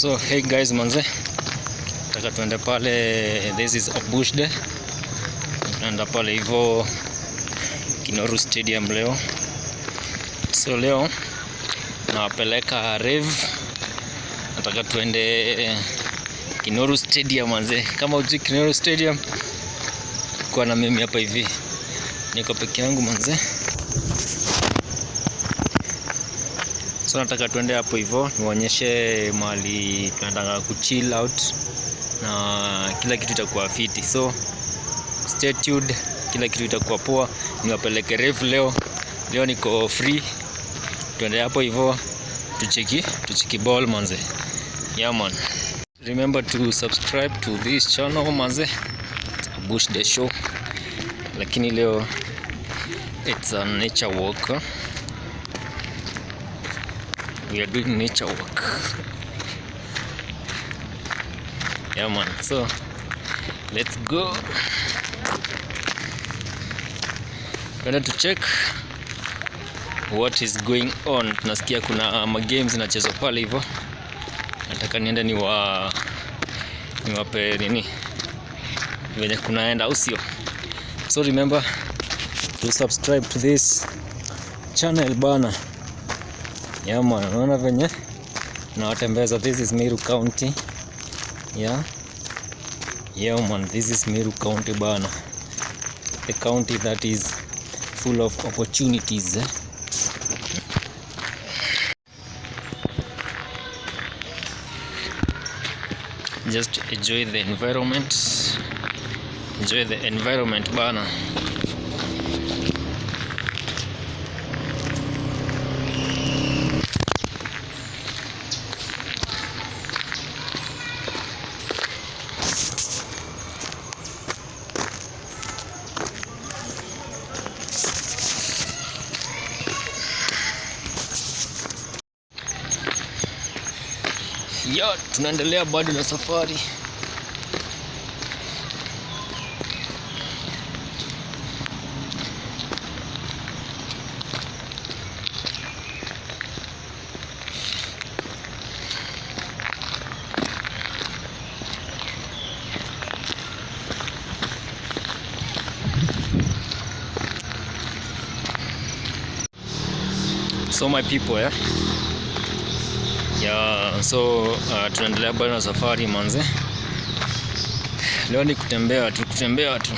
So hey guys manze, nataka tuende pale, this is a bush day. Tunaenda pale hivyo Kinoru Stadium leo. So leo nawapeleka Rave. Nataka tuende Kinoru Stadium manze. Kama hujui Kinoru Stadium, kwa na mimi hapa hivi. Niko peke yangu manze. So nataka tuende hapo hivyo niwaonyeshe mahali tunataka kuchill out na kila kitu itakuwa fiti. So stay tuned, kila kitu itakuwa poa. Niwapeleke Rave leo. Leo niko free. Tuende hapo hivyo tucheki ball manze. Yeah man. Remember to subscribe to this channel manze. Bush the show. Lakini leo it's a nature walk. We are doing nature walk. Yeah man, so let's go. Gonna to check what is going on. Tunasikia kuna games zinachezwa pale hivyo. Nataka niende niwape nini venye kunaenda au sio? So remember to subscribe to this channel bana. Yeah man, unaona venye na watembeza. This is Meru County. Yeah man, this is Meru County bana. The county that is full of opportunities. Just enjoy the environment. Enjoy the environment bana. Ya, tunaendelea bado na safari. So my people, so tunaendelea bado na safari manze. Leo ni kutembea tu.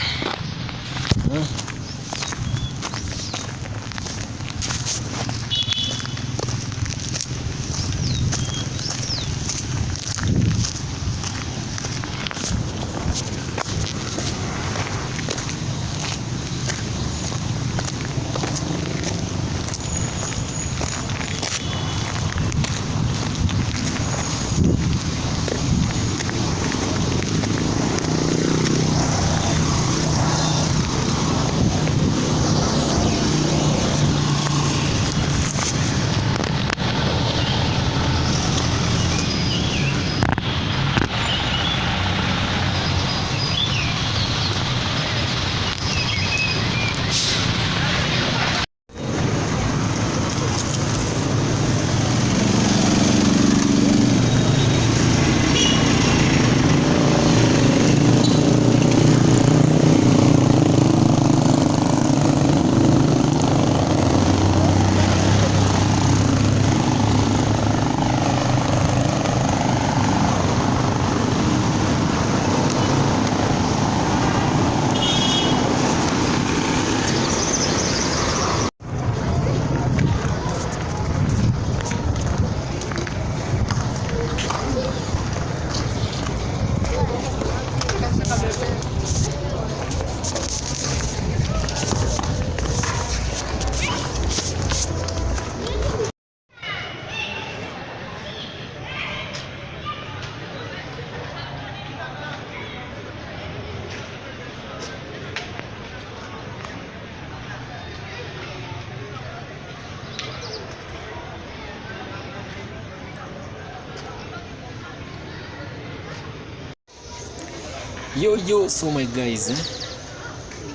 Yo, so my guys,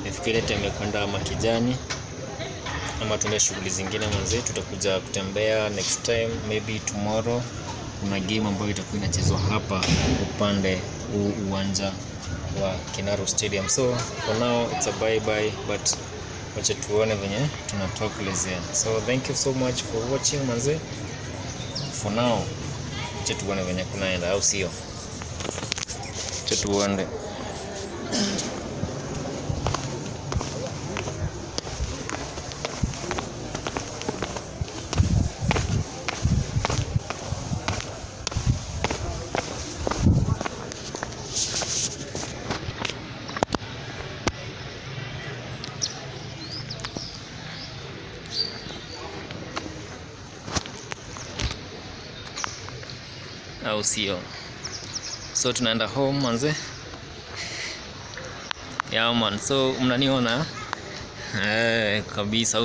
nafikiri tumekwenda makijani ama tuna shughuli zingine manze. Tutakuja kutembea next time, maybe tomorrow kuna game ambayo itakuwa inachezwa hapa upande huu uwanja wa Kinoru Stadium. So for now it's a bye bye, but wacha tuone venye tunatokelezea. So thank you so much for watching manze. For now wacha tuone venye kunaenda, au sio? Wacha tuone. Au sio? So tunaenda home manze. Yeah man, so mnaniona kabisa.